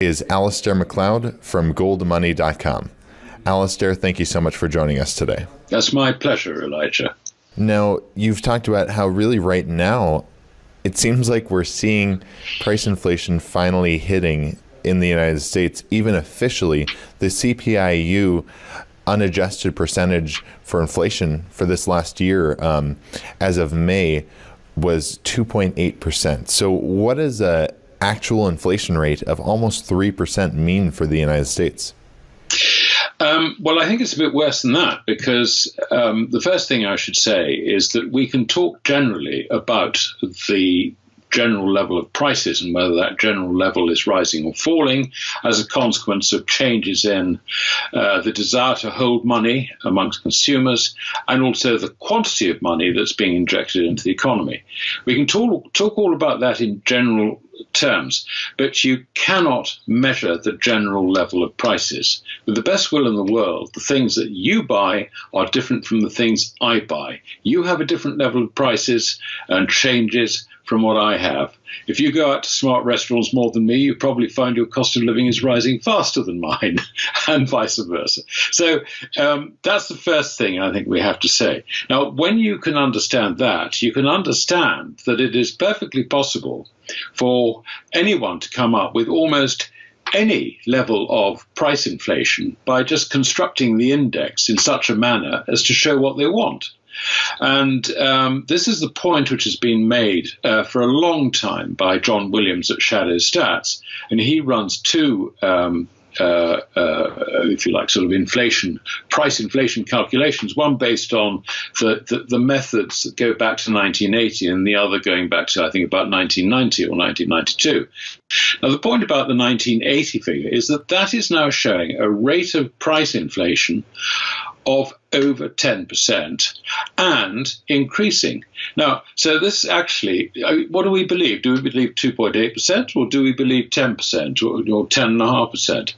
Is Alistair MacLeod from goldmoney.com. Alistair, thank you so much for joining us today. That's my pleasure, Elijah. Now, you've talked about how really right now, it seems like we're seeing price inflation finally hitting in the United States. Even officially, the CPI-U unadjusted percentage for inflation for this last year, as of May, was 2.8%. So what does a actual inflation rate of almost 3% mean for the United States? Well, I think it's a bit worse than that, because the first thing I should say is that we can talk generally about the general level of prices and whether that general level is rising or falling as a consequence of changes in the desire to hold money amongst consumers and also the quantity of money that's being injected into the economy. We can talk all about that in general terms, but you cannot measure the general level of prices. With the best will in the world, the things that you buy are different from the things I buy. You have a different level of prices and changes from what I have. If you go out to smart restaurants more than me, you probably find your cost of living is rising faster than mine, and vice versa. So that's the first thing I think we have to say. Now, when you can understand that, you can understand that it is perfectly possible for anyone to come up with almost any level of price inflation by just constructing the index in such a manner as to show what they want. And this is the point which has been made for a long time by John Williams at Shadow Stats, and he runs two, if you like, sort of price inflation calculations, one based on the methods that go back to 1980 and the other going back to, I think, about 1990 or 1992. Now, the point about the 1980 figure is that is now showing a rate of price inflation of over 10% and increasing. Now, so this actually, what do we believe? Do we believe 2.8% or do we believe 10% or 10.5%?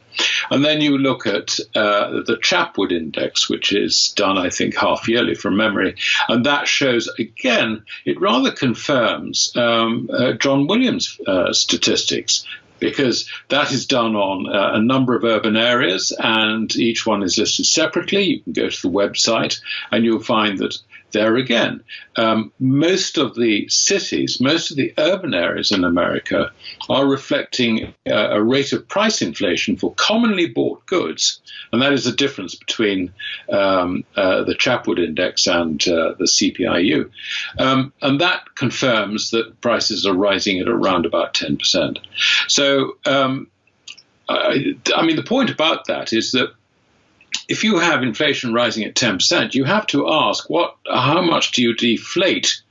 And then you look at the Chapwood Index, which is done, I think, half yearly from memory, and that shows, again, it rather confirms John Williams' statistics, because that is done on a number of urban areas, and each one is listed separately. You can go to the website, and you'll find that there again, most of the cities, most of the urban areas in America are reflecting a rate of price inflation for commonly bought goods, and that is the difference between the Chapwood Index and the CPI-U. And that confirms that prices are rising at around about 10%. So, I mean, the point about that is that if you have inflation rising at 10%, you have to ask how much do you deflate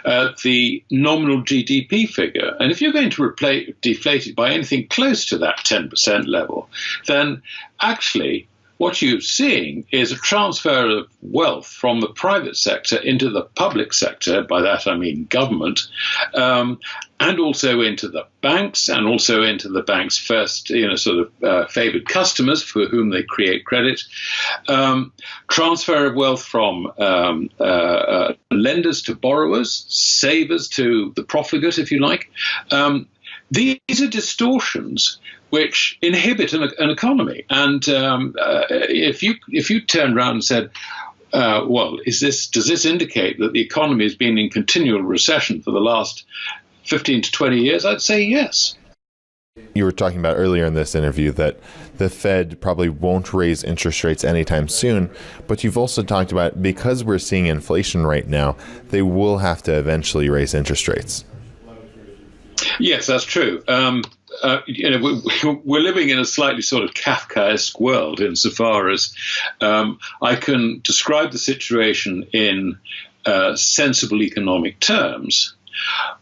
the nominal GDP figure? And if you're going to deflate it by anything close to that 10% level, then actually what you're seeing is a transfer of wealth from the private sector into the public sector. By that I mean government, and also into the banks, and also into the banks' first, favored customers for whom they create credit. Transfer of wealth from lenders to borrowers, savers to the profligate, if you like. These are distortions which inhibit an economy. And if you turned around and said, well, does this indicate that the economy has been in continual recession for the last 15 to 20 years? I'd say yes. You were talking about earlier in this interview that the Fed probably won't raise interest rates anytime soon, but you've also talked about, because we're seeing inflation right now, they will have to eventually raise interest rates. Yes, that's true. We're living in a slightly sort of Kafkaesque world insofar as I can describe the situation in sensible economic terms.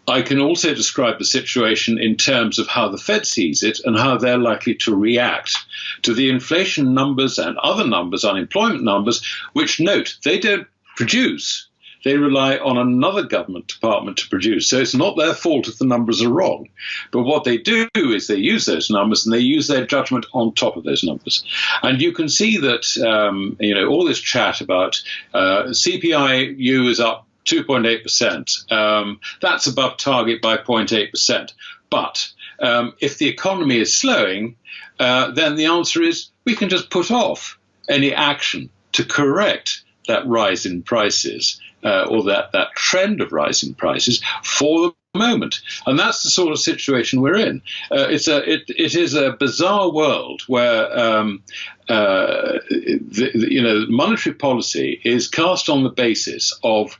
I can also describe the situation in terms of how the Fed sees it and how they're likely to react to the inflation numbers and other numbers, unemployment numbers, which, note, they don't produce. They rely on another government department to produce. So it's not their fault if the numbers are wrong. But what they do is they use those numbers and they use their judgment on top of those numbers. And you can see that, all this chat about CPI-U is up 2.8%. That's above target by 0.8%. But if the economy is slowing, then the answer is we can just put off any action to correct that rise in prices or that trend of rising prices for the moment. And that's the sort of situation we're in. It is a bizarre world where monetary policy is cast on the basis of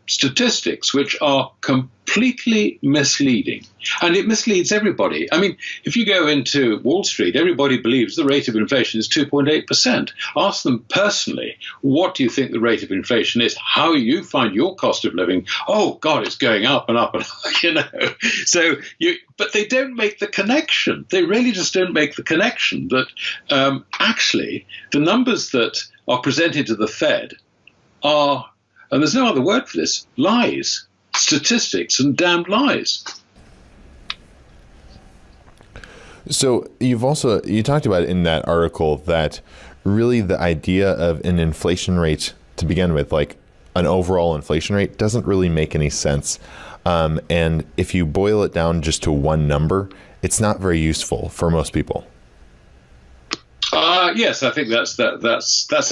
statistics which are completely misleading. And it misleads everybody. I mean, if you go into Wall Street, everybody believes the rate of inflation is 2.8%. Ask them personally, what do you think the rate of inflation is? How you find your cost of living? Oh, God, it's going up and up and up, But they don't make the connection. They really just don't make the connection that actually the numbers that are presented to the Fed are, and there's no other word for this, lies, statistics and damned lies. So you talked about in that article that really the idea of an inflation rate to begin with, like an overall inflation rate, doesn't really make any sense. And if you boil it down just to one number, it's not very useful for most people. Yes, I think that's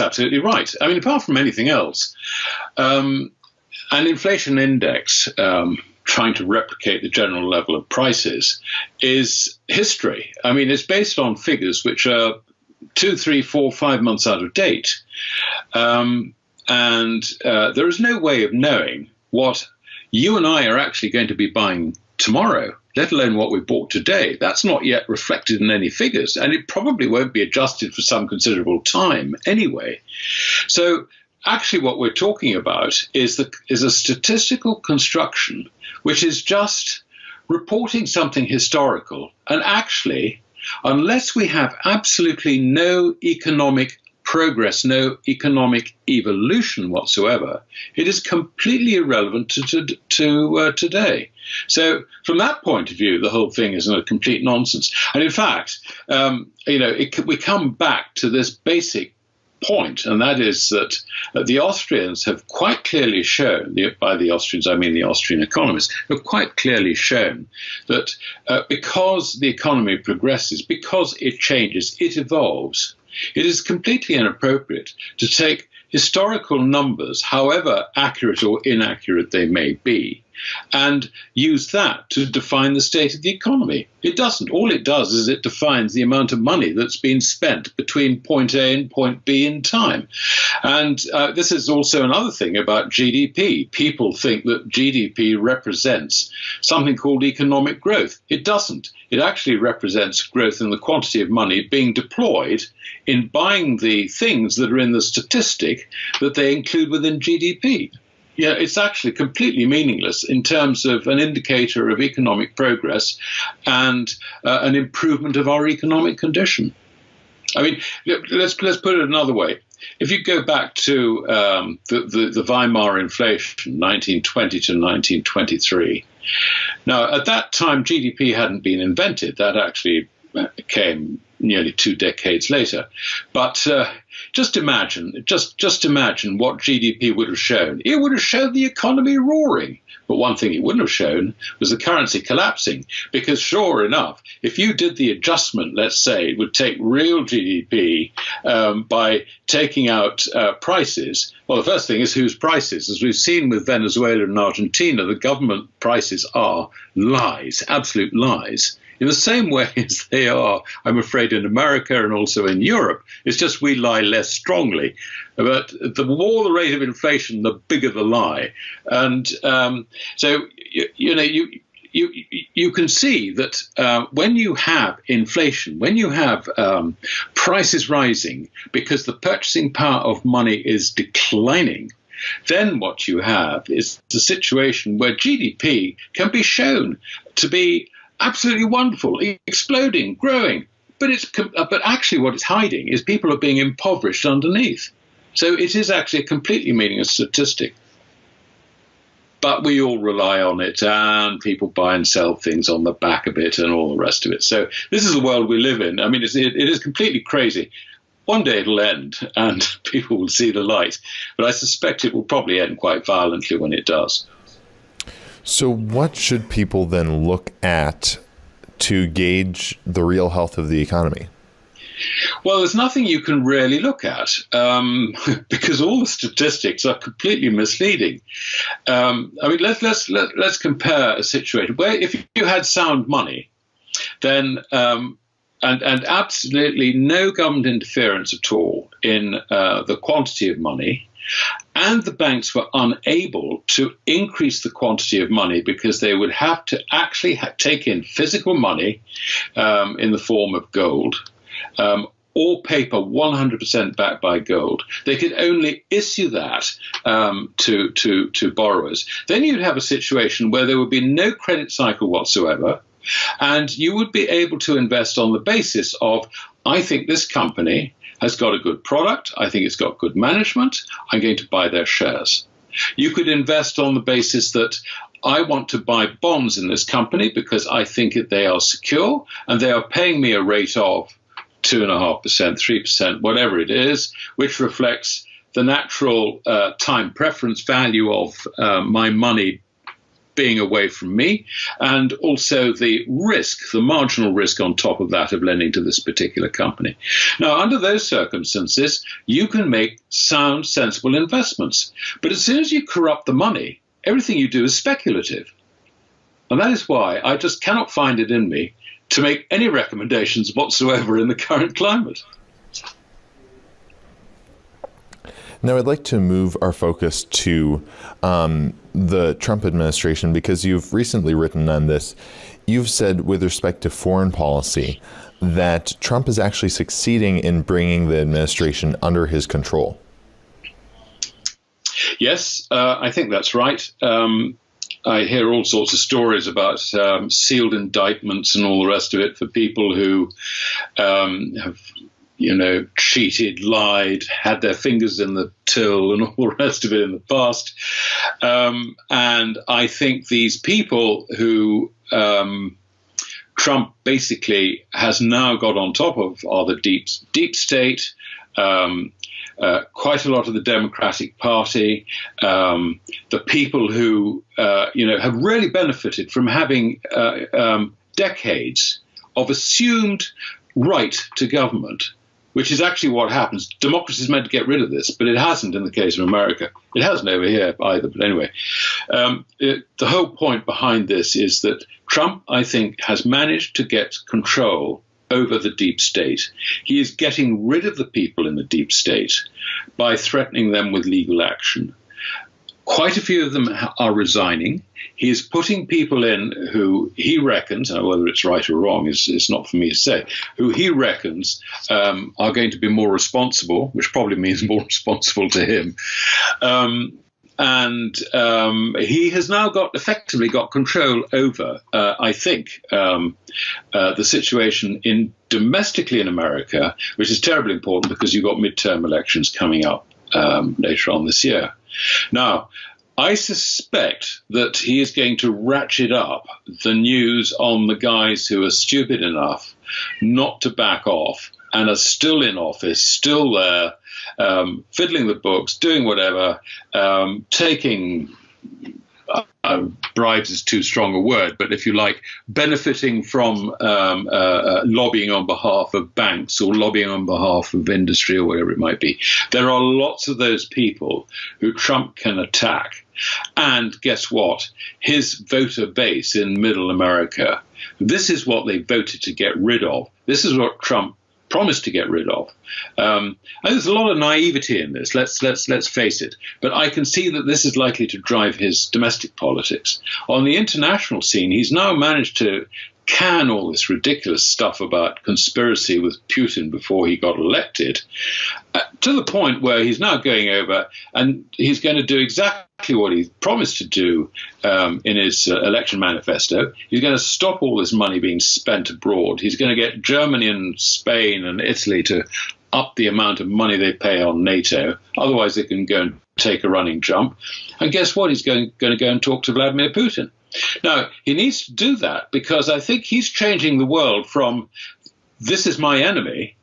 absolutely right. I mean, apart from anything else, an inflation index trying to replicate the general level of prices is history. I mean, it's based on figures which are 2, 3, 4, 5 months out of date. And there is no way of knowing what you and I are actually going to be buying tomorrow, let alone what we bought today. That's not yet reflected in any figures, and it probably won't be adjusted for some considerable time anyway. So actually what we're talking about is a statistical construction which is just reporting something historical. And actually, unless we have absolutely no economic progress, no economic evolution whatsoever, it is completely irrelevant to today. So from that point of view, the whole thing is a complete nonsense. And in fact, we come back to this basic point, and that is that the Austrians have quite clearly shown, by the Austrians I mean the Austrian economists, have quite clearly shown that because the economy progresses, because it changes, it evolves, it is completely inappropriate to take historical numbers, however accurate or inaccurate they may be, and use that to define the state of the economy. It doesn't. All it does is it defines the amount of money that's been spent between point A and point B in time. And this is also another thing about GDP. People think that GDP represents something called economic growth. It doesn't. It actually represents growth in the quantity of money being deployed in buying the things that are in the statistic that they include within GDP. Yeah, it's actually completely meaningless in terms of an indicator of economic progress and an improvement of our economic condition. I mean, let's put it another way. If you go back to the Weimar inflation, 1920 to 1923, now at that time GDP hadn't been invented. That actually came nearly 2 decades later. But just imagine what GDP would have shown. It would have shown the economy roaring. But one thing it wouldn't have shown was the currency collapsing. Because sure enough, if you did the adjustment, let's say, it would take real GDP by taking out prices. Well, the first thing is whose prices? As we've seen with Venezuela and Argentina, the government prices are lies, absolute lies. In the same way as they are, I'm afraid, in America and also in Europe. It's just we lie less strongly. But the more the rate of inflation, the bigger the lie. And so, you can see that when you have inflation, when you have prices rising because the purchasing power of money is declining, then what you have is a situation where GDP can be shown to be absolutely wonderful, exploding, growing. But actually what it's hiding is people are being impoverished underneath. So it is actually a completely meaningless statistic. But we all rely on it, and people buy and sell things on the back of it and all the rest of it. So this is the world we live in. I mean, it is completely crazy. One day it'll end and people will see the light. But I suspect it will probably end quite violently when it does. So what should people then look at to gauge the real health of the economy? Well, there's nothing you can really look at because all the statistics are completely misleading. I mean, let's compare a situation where if you had sound money, then and absolutely no government interference at all in the quantity of money, and the banks were unable to increase the quantity of money because they would have to actually take in physical money in the form of gold. Or paper 100% backed by gold. They could only issue that to borrowers. Then you'd have a situation where there would be no credit cycle whatsoever, and you would be able to invest on the basis of, I think this company has got a good product, I think it's got good management, I'm going to buy their shares. You could invest on the basis that I want to buy bonds in this company because I think that they are secure and they are paying me a rate of 2.5%, 3%, whatever it is, which reflects the natural time preference value of my money being away from me, and also the risk, the marginal risk on top of that of lending to this particular company. Now, under those circumstances, you can make sound, sensible investments. But as soon as you corrupt the money, everything you do is speculative. And that is why I just cannot find it in me to make any recommendations whatsoever in the current climate. Now, I'd like to move our focus to the Trump administration, because you've recently written on this. You've said with respect to foreign policy that Trump is actually succeeding in bringing the administration under his control. Yes, I think that's right. I hear all sorts of stories about sealed indictments and all the rest of it for people who have, cheated, lied, had their fingers in the till and all the rest of it in the past. And I think these people who Trump basically has now got on top of are the deep state, quite a lot of the Democratic Party, the people who have really benefited from having decades of assumed right to government, which is actually what happens. Democracy is meant to get rid of this, but it hasn't in the case of America. It hasn't over here either. But anyway, the whole point behind this is that Trump, I think, has managed to get control over the deep state. He is getting rid of the people in the deep state by threatening them with legal action. Quite a few of them are resigning. He is putting people in who he reckons, whether it's right or wrong is not for me to say, who he reckons are going to be more responsible, which probably means more responsible to him. And he has now effectively got control over, I think, the situation domestically in America, which is terribly important because you've got midterm elections coming up later on this year. Now, I suspect that he is going to ratchet up the news on the guys who are stupid enough not to back off and are still in office, still there, fiddling the books, doing whatever, taking bribes is too strong a word, but if you like, benefiting from lobbying on behalf of banks or lobbying on behalf of industry or whatever it might be. There are lots of those people who Trump can attack. And guess what? His voter base in middle America, this is what they voted to get rid of. This is what Trump promised to get rid of. And there's a lot of naivety in this, let's face it. But I can see that this is likely to drive his domestic politics. On the international scene, he's now managed to can all this ridiculous stuff about conspiracy with Putin before he got elected, to the point where he's now going over and he's going to do exactly what he promised to do in his election manifesto. He's going to stop all this money being spent abroad. He's going to get Germany and Spain and Italy to up the amount of money they pay on NATO. Otherwise, they can go and take a running jump. And guess what? He's going to go and talk to Vladimir Putin. Now, he needs to do that because I think he's changing the world from this is my enemy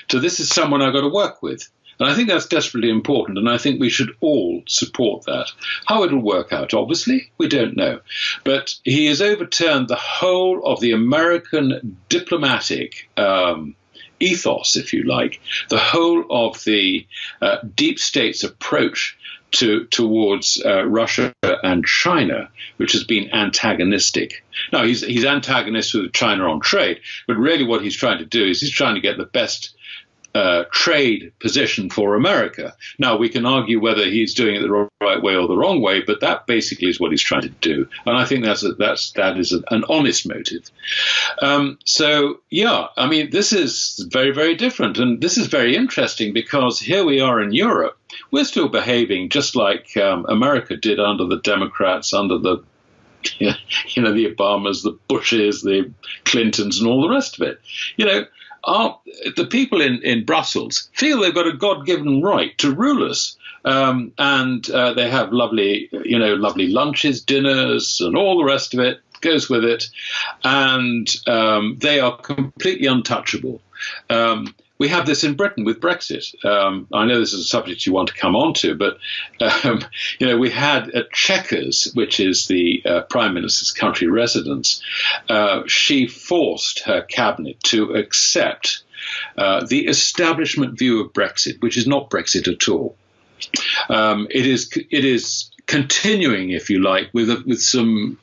to this is someone I've got to work with. And I think that's desperately important, and I think we should all support that. How it'll work out, obviously, we don't know. But he has overturned the whole of the American diplomatic ethos, if you like, the whole of the deep state's approach towards Russia and China, which has been antagonistic. Now, he's antagonistic with China on trade, but really what he's trying to do is he's trying to get the best trade position for America. Now, we can argue whether he's doing it the right way or the wrong way, but that basically is what he's trying to do. And I think that is an honest motive. So, yeah, I mean, this is very, very different. And this is very interesting because here we are in Europe. We're still behaving just like America did under the Democrats, under the the Obamas, the Bushes, the Clintons, and all the rest of it. The people in Brussels feel they've got a God-given right to rule us. And they have lovely lunches, dinners, and all the rest of it goes with it. And they are completely untouchable. We have this in Britain with Brexit. I know this is a subject you want to come on to, but, we had at Chequers, which is the Prime Minister's country residence, she forced her cabinet to accept the establishment view of Brexit, which is not Brexit at all. It is continuing, if you like, with some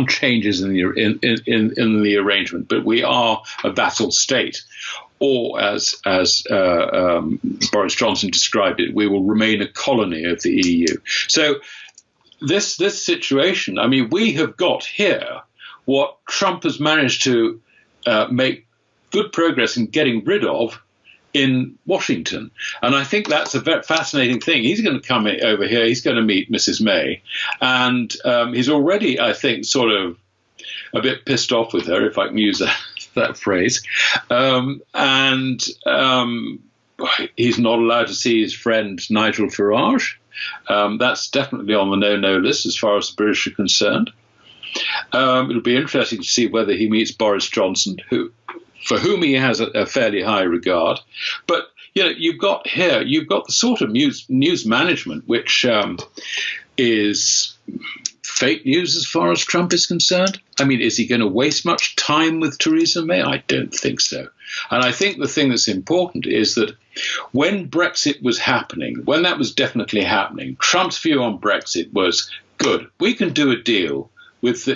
changes in the arrangement, but we are a vassal state. Or, as Boris Johnson described it, we will remain a colony of the EU. So this situation, I mean, we have got here what Trump has managed to make good progress in getting rid of in Washington. And I think that's a very fascinating thing. He's going to come over here. He's going to meet Mrs. May. And he's already, I think, sort of a bit pissed off with her, if I can use that phrase. He's not allowed to see his friend Nigel Farage. That's definitely on the no-no list as far as the British are concerned. It'll be interesting to see whether he meets Boris Johnson, for whom he has a fairly high regard. But you've got the sort of news management which is fake news as far as Trump is concerned. I mean, is he going to waste much time with Theresa May? I don't think so. And I think the thing that's important is that when Brexit was happening, when that was definitely happening, Trump's view on Brexit was, good, we can do a deal with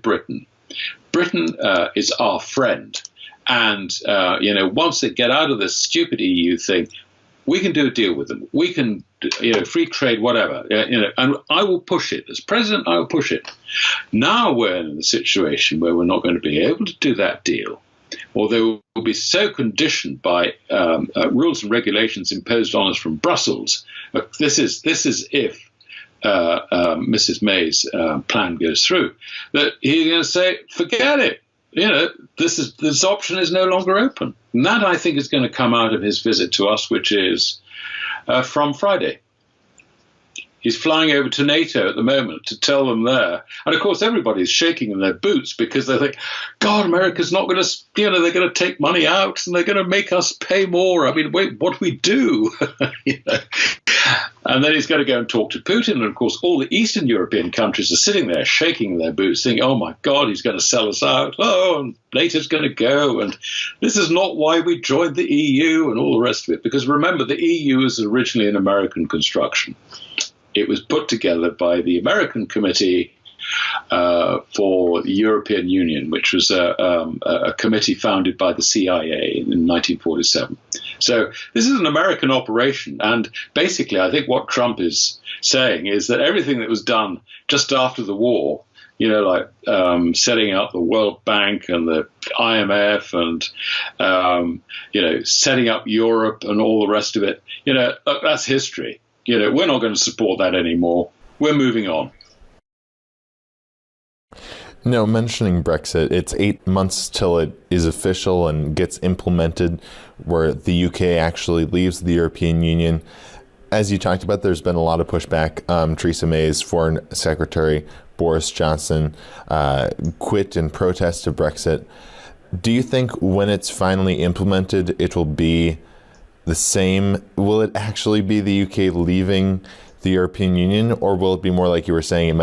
Britain. Britain is our friend. And, once they get out of this stupid EU thing, we can do a deal with them. We can, free trade, whatever, and I will push it. As president, I will push it. Now we're in a situation where we're not going to be able to do that deal, or they will be so conditioned by rules and regulations imposed on us from Brussels. This is if Mrs. May's plan goes through, that he's going to say, forget it. This option is no longer open. And that, I think, is going to come out of his visit to us, which is from Friday. He's flying over to NATO at the moment to tell them there. And, of course, everybody's shaking in their boots because they think, God, America's not going to, they're going to take money out and they're going to make us pay more. I mean, wait, what do we do? And then he's going to go and talk to Putin. And, of course, all the Eastern European countries are sitting there shaking in their boots, thinking, oh, my God, he's going to sell us out. Oh, and NATO's going to go. And this is not why we joined the EU and all the rest of it. Because remember, the EU is originally an American construction. It was put together by the American Committee for the European Union, which was a committee founded by the CIA in 1947. So this is an American operation. And basically, I think what Trump is saying is that everything that was done just after the war, setting up the World Bank and the IMF and, setting up Europe and all the rest of it, that's history. We're not going to support that anymore. We're moving on. No, mentioning Brexit, it's 8 months till it is official and gets implemented, where the UK actually leaves the European Union. As you talked about, there's been a lot of pushback. Theresa May's Foreign Secretary, Boris Johnson, quit in protest of Brexit. Do you think when it's finally implemented, it will be the same? Will it actually be the UK leaving the European Union, or will it be more like you were saying,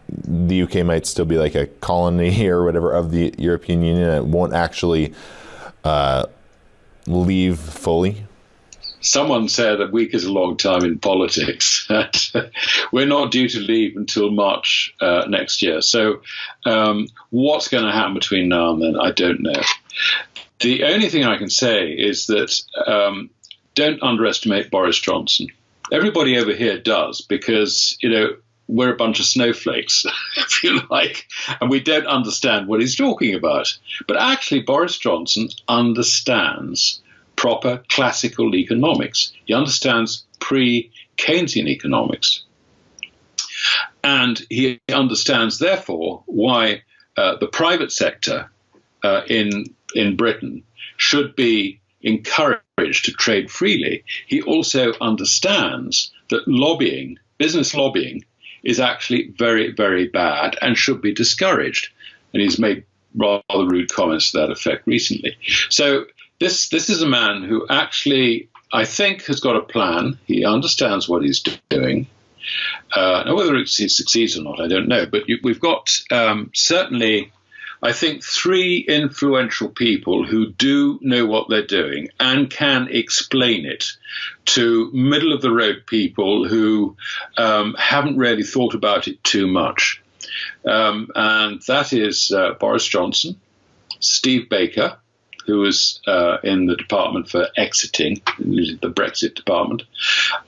the UK might still be like a colony or whatever of the European Union, and it won't actually leave fully? Someone said a week is a long time in politics. We're not due to leave until March next year. So what's going to happen between now and then, I don't know. The only thing I can say is that don't underestimate Boris Johnson. Everybody over here does, because, we're a bunch of snowflakes, if you like, and we don't understand what he's talking about. But actually, Boris Johnson understands proper classical economics. He understands pre-Keynesian economics. And he understands, therefore, why the private sector in Britain should be encouraged to trade freely. He also understands that lobbying, business lobbying, is actually very, very bad and should be discouraged. And he's made rather rude comments to that effect recently. So this is a man who actually, I think, has got a plan. He understands what he's doing. Now, whether he succeeds or not, I don't know. But we've got certainly, I think, 3 influential people who do know what they're doing and can explain it to middle-of-the-road people who haven't really thought about it too much. And that is Boris Johnson, Steve Baker, who was in the Department for Exiting, the Brexit department,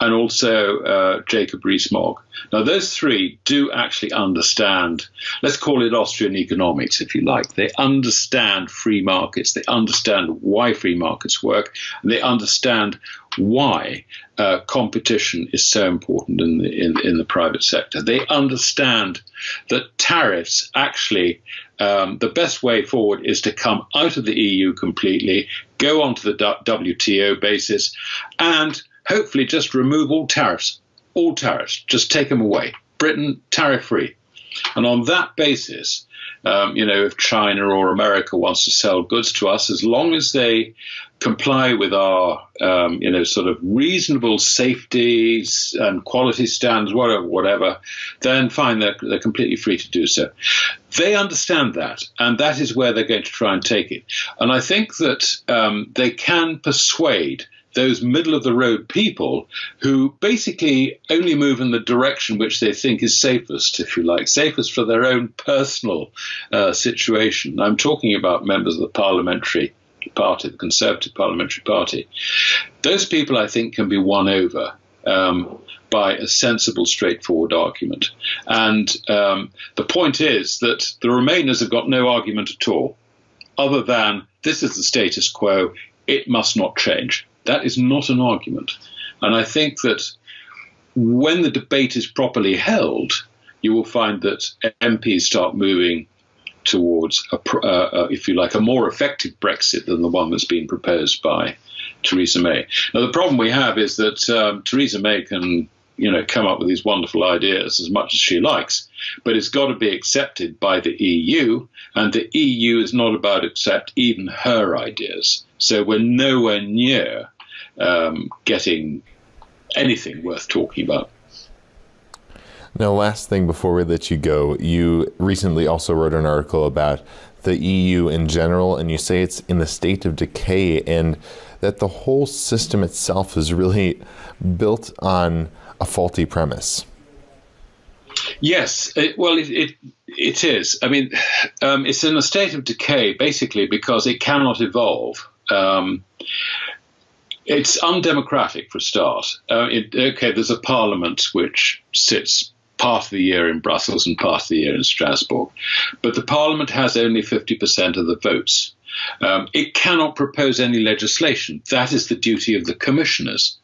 and also Jacob Rees-Mogg. Now, those 3 do actually understand, let's call it Austrian economics, if you like. They understand free markets. They understand why free markets work, and they understand why competition is so important in the private sector. They understand that tariffs actually, the best way forward is to come out of the EU completely, go onto the WTO basis, and hopefully just remove all tariffs, just take them away. Britain, tariff-free. And on that basis, if China or America wants to sell goods to us, as long as they comply with our, sort of reasonable safety and quality standards, whatever, then fine, they're completely free to do so. They understand that, and that is where they're going to try and take it. And I think that they can persuade those middle-of-the-road people who basically only move in the direction which they think is safest, if you like, safest for their own personal situation. I'm talking about members of the parliamentary party, the Conservative Parliamentary Party. Those people, I think, can be won over by a sensible, straightforward argument. And the point is that the Remainers have got no argument at all, other than this is the status quo, it must not change. That is not an argument. And I think that when the debate is properly held, you will find that MPs start moving towards, if you like, a more effective Brexit than the one that's been proposed by Theresa May. Now, the problem we have is that Theresa May can, come up with these wonderful ideas as much as she likes, but it's got to be accepted by the EU, and the EU is not about to accept even her ideas. So we're nowhere near getting anything worth talking about. Now, last thing before we let you go, you recently also wrote an article about the EU in general, and you say it's in the state of decay, and that the whole system itself is really built on a faulty premise. Yes, it is. I mean, it's in a state of decay basically because it cannot evolve. It's undemocratic for a start. There's a parliament which sits part of the year in Brussels and part of the year in Strasbourg, but the parliament has only 50% of the votes. It cannot propose any legislation. That is the duty of the commissioners.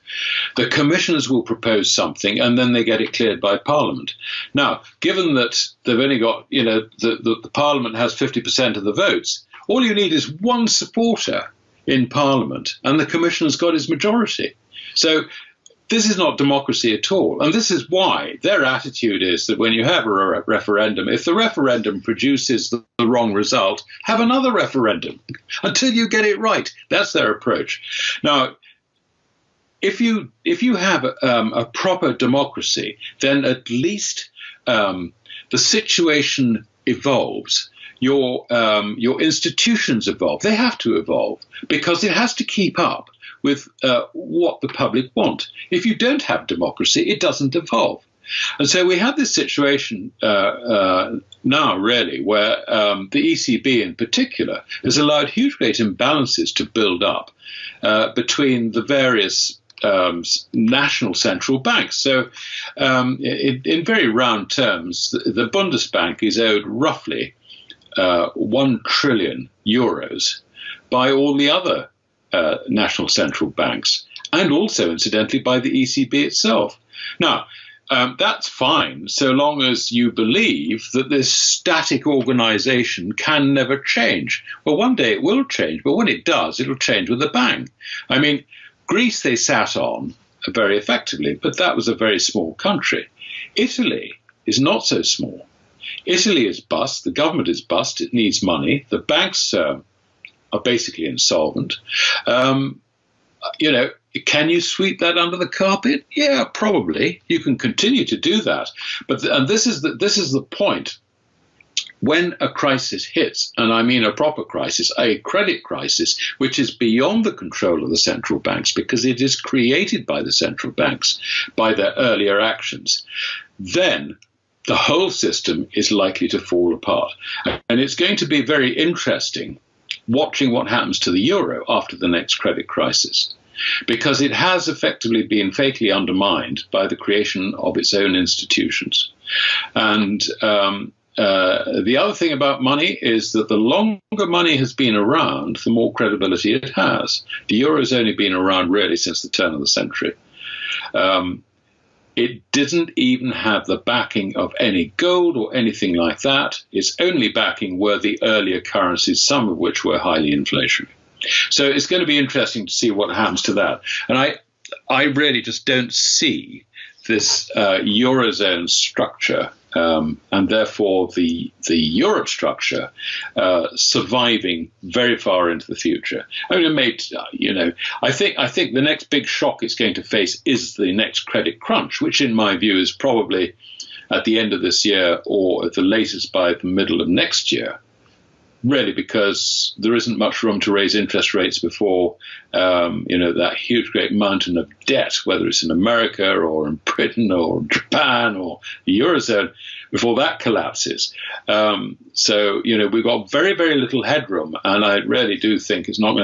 The commissioners will propose something and then they get it cleared by Parliament. Now, given that they've only got, the Parliament has 50% of the votes, all you need is one supporter in Parliament and the commissioner's got his majority. So this is not democracy at all. And this is why their attitude is that when you have a referendum, if the referendum produces the wrong result, have another referendum until you get it right. That's their approach. Now, if you have a proper democracy, then at least the situation evolves. Your institutions evolve. They have to evolve because it has to keep up with what the public want. If you don't have democracy, it doesn't evolve. And so we have this situation now, really, where the ECB in particular has allowed huge great imbalances to build up between the various national central banks. So in very round terms, the Bundesbank is owed roughly 1 trillion euros by all the other national central banks, and also, incidentally, by the ECB itself. Now, that's fine so long as you believe that this static organization can never change. Well, one day it will change, but when it does, it'll change with a bang. I mean, Greece they sat on very effectively, but that was a very small country. Italy is not so small. Italy is bust, the government is bust, it needs money, the banks are basically insolvent. Can you sweep that under the carpet? Yeah, probably. You can continue to do that. And this is the point. When a crisis hits, and I mean a proper crisis, a credit crisis, which is beyond the control of the central banks because it is created by the central banks, by their earlier actions, then the whole system is likely to fall apart. And it's going to be very interesting watching what happens to the euro after the next credit crisis, because it has effectively been fatally undermined by the creation of its own institutions. And the other thing about money is that the longer money has been around, the more credibility it has. The euro has only been around really since the turn of the century. It didn't even have the backing of any gold or anything like that. Its only backing were the earlier currencies, some of which were highly inflationary. So it's going to be interesting to see what happens to that. And I really just don't see this Eurozone structure and therefore the Europe structure surviving very far into the future. I mean, I think the next big shock it's going to face is the next credit crunch, which in my view is probably at the end of this year or at the latest by the middle of next year. Really, because there isn't much room to raise interest rates before, that huge, great mountain of debt, whether it's in America or in Britain or Japan or the Eurozone, before that collapses. So, we've got very, very little headroom, and I really do think it's not going to